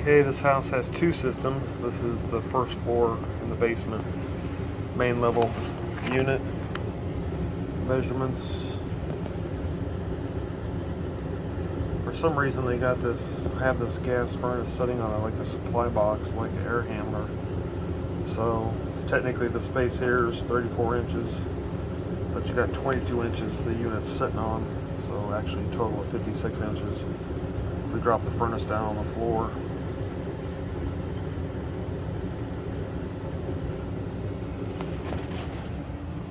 Okay, this house has two systems. This is the first floor in the basement, main level unit. Measurements. For some reason they have this gas furnace sitting on it like the supply box, like the air handler. So technically the space here is 34 inches, but you got 22 inches the unit's sitting on. So actually a total of 56 inches. We drop the furnace down on the floor.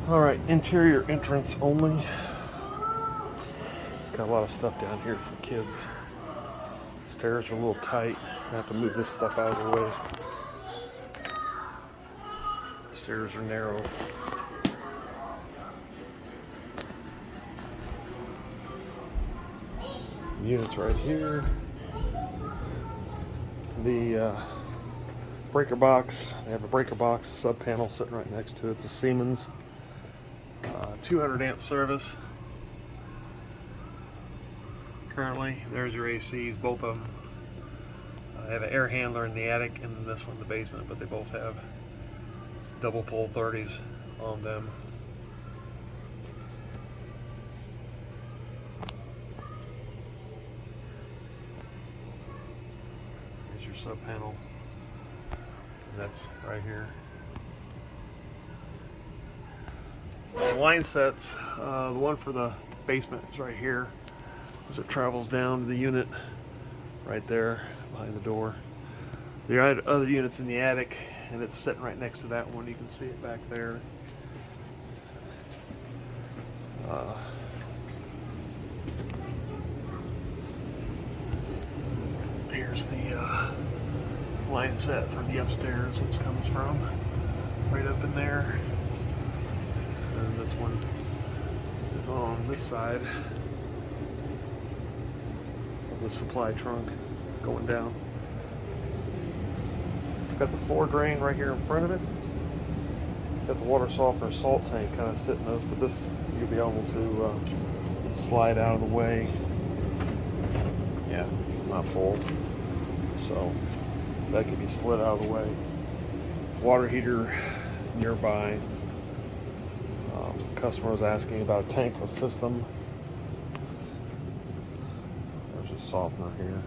Alright, interior entrance only. Got a lot of stuff down here for kids. Stairs are a little tight. I have to move this stuff out of the way. Stairs are narrow. Units right here. The breaker box. They have a breaker box, sub panel sitting right next to it. It's a Siemens 200 amp service. Currently, there's your ACs, both of them. I have an air handler in the attic and this one in the basement, but they both have double pole 30s on them. Here's your sub panel, and that's right here. The line sets, the one for the basement is right here as it travels down to the unit right there behind the door. There are other units in the attic, and it's sitting right next to that one. You can see it back there. Here's the line set for the upstairs, which comes from right up in there. And this one is on this side of the supply trunk going down. Got the floor drain right here in front of it. Got the water softener salt tank kind of sitting those, but this you'll be able to slide out of the way. Yeah, it's not full, so that can be slid out of the way. Water heater is nearby. Customer was asking about a tankless system. There's a softener here.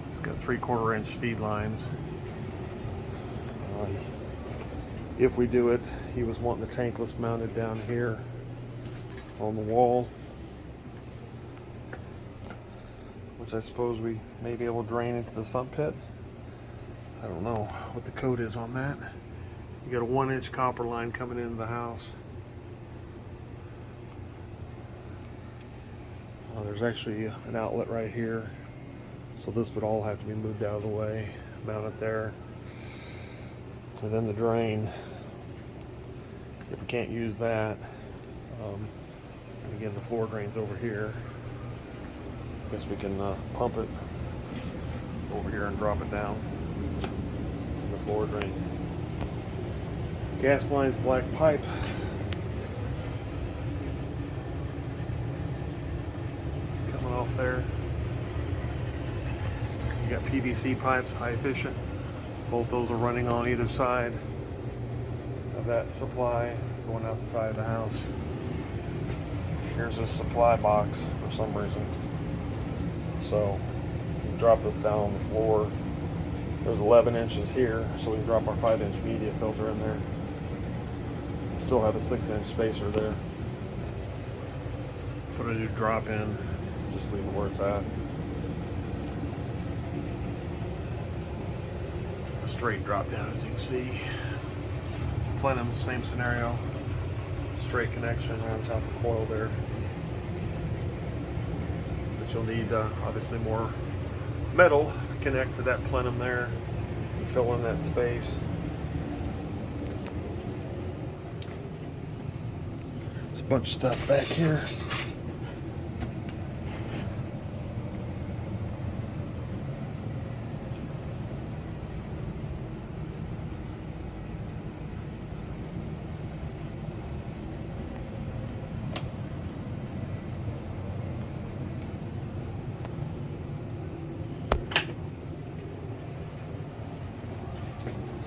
It's got 3/4 inch feed lines. If we do it, he was wanting the tankless mounted down here on the wall, which I suppose we may be able to drain into the sump pit. I don't know what the code is on that. You got a 1-inch copper line coming into the house. There's actually an outlet right here, so this would all have to be moved out of the way, mount it there. And then the drain, if we can't use that, and again the floor drain's over here, I guess we can pump it over here and drop it down in the floor drain. Gas line's black pipe. Coming off there. You got PVC pipes, high efficient. Both those are running on either side of that supply going out the side of the house. Here's a supply box for some reason. So you drop this down on the floor. There's 11 inches here, so we can drop our 5-inch media filter in there. Still have a 6-inch spacer there. Put a new drop in, just leave it where it's at. It's a straight drop down, as you can see. Plenum, same scenario. Straight connection right on top of the coil there. But you'll need obviously more metal to connect to that plenum there and fill in that space. There's a bunch of stuff back here.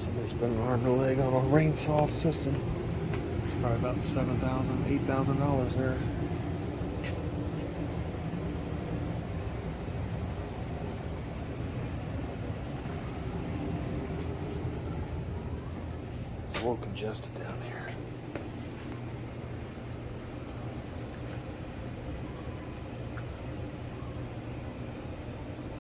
Somebody's spending an arm and a leg on a rain soft system. It's probably about $7,000, $8,000 there. It's a little congested down here.